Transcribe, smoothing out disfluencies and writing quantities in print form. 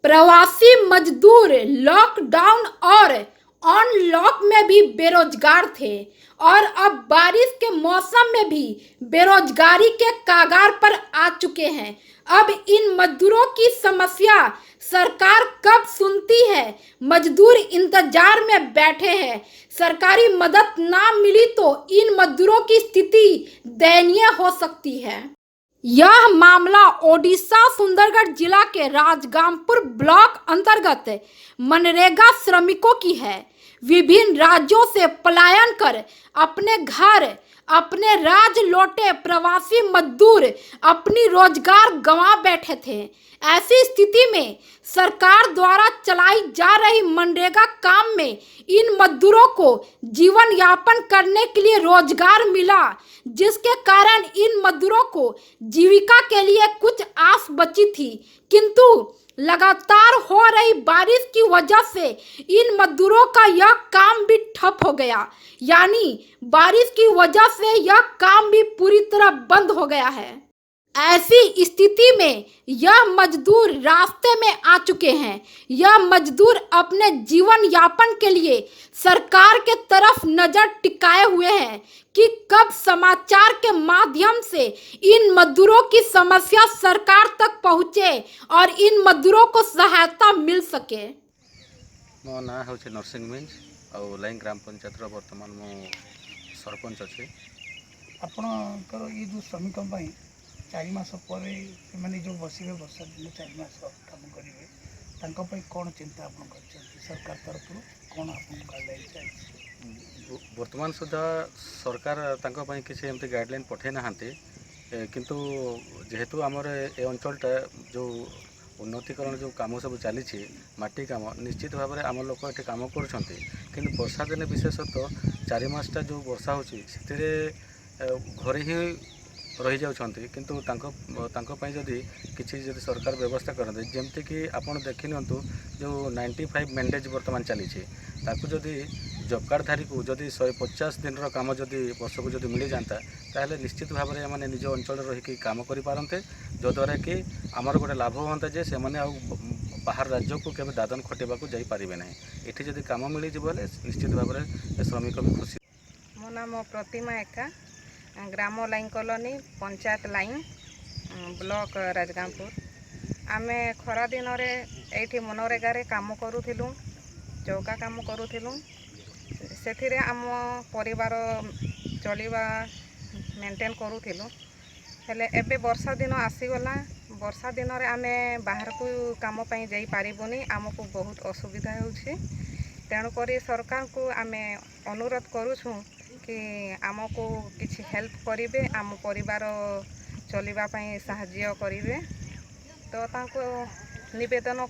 प्रवासी मजदूर लॉकडाउन और अनलॉक में भी बेरोजगार थे और अब बारिश के मौसम में भी बेरोजगारी के कगार पर आ चुके हैं। अब इन मजदूरों की समस्या सरकार कब सुनती है? मजदूर इंतजार में बैठे हैं। सरकारी मदद ना मिली तो इन मजदूरों की स्थिति दयनीय हो सकती है। यह मामला ओडिशा सुंदरगढ़ जिला के राजगामपुर ब्लॉक अंतर्गत मनरेगा श्रमिकों की है। विभिन्न राज्यों से पलायन कर अपने घर अपने राज्य लौटे प्रवासी मजदूर अपनी रोजगार गंवा बैठे थे। ऐसी स्थिति में सरकार द्वारा चलाई जा रही मनरेगा काम में इन मजदूरों को जीवन यापन करने के लिए रोजगार मिला, जिसके कारण इन मजदूरों को जीविका के लिए कुछ आस बची थी। किंतु लगातार हो रही बारिश की वजह से इन मजदूरों का यह काम भी ठप हो गया, यानी बारिश की वजह से यह काम भी पूरी तरह बंद हो गया है। ऐसी स्थिति में यह मजदूर रास्ते में आ चुके हैं। यह मजदूर अपने जीवन यापन के लिए सरकार के तरफ नजर टिकाए हुए हैं कि कब समाचार के माध्यम से इन मजदूरों की समस्या सरकार तक पहुंचे और इन मजदूरों को सहायता मिल सके। मो ना हूँ नरसिंह मिंज और लाइन ग्राम पंचायत बर्तमान मो सरपंच अच्छे। आपणकर ये जो श्रमिकों 4 मास पर जो बसवे वर्षा दिन 4 मास काम करेंगे कौन चिंता आप सरकार तरफ कौन आप वर्तमान सुधा सरकार किसी एमती गाइडलाइन पठे ना किंतु जेहेतु आमर ए अंचलटा जो उन्नतीकरण जो कम सब चली माटी कम निश्चित भाव में आम लोग ये कम कर वर्षा दिन विशेषतः 4 मासटा जो वर्षा होती घरे ही रही जाउछंती किंतु जदि किसी जदि सरकार व्यवस्था करते जमती कि आपण देखि नियंतु जो 95 मैंडेज वर्तमान चली जदि जॉब कार्ड धारी को जदि 150 दिन काम जदि वर्ष को जदि मिल जाता ताहले निश्चित भाव में मैंने निज अंचल रही काम करें जद्वारा कि आमर गोटे लाभ हाँ जे से बाहर राज्य को केवल दादन खटेबा को जापारे ना ये जदि कम मिल जाए निश्चित भाव में श्रमिक भी खुशी। मो नाम प्रतिमा एका ग्राम line colony panchayat line block Rajgangpur. आमे खरा दिन ये मनरेगा काम करूँ चौका काम करूँ से आम परिवार चलवा मेंटेन करूँ हेले एबे वर्षा दिन आसीगला। वर्षा दिन आमे बाहर को काम जाई पारिबुनी आमको बहुत असुविधा होछि। तेणुक सरकार को आमे अनुरोध करूँ कि आमको किसी हेल्प करेंगे आम परिवार चलवाई साहाय्य करेंगे तो तांको निवेदन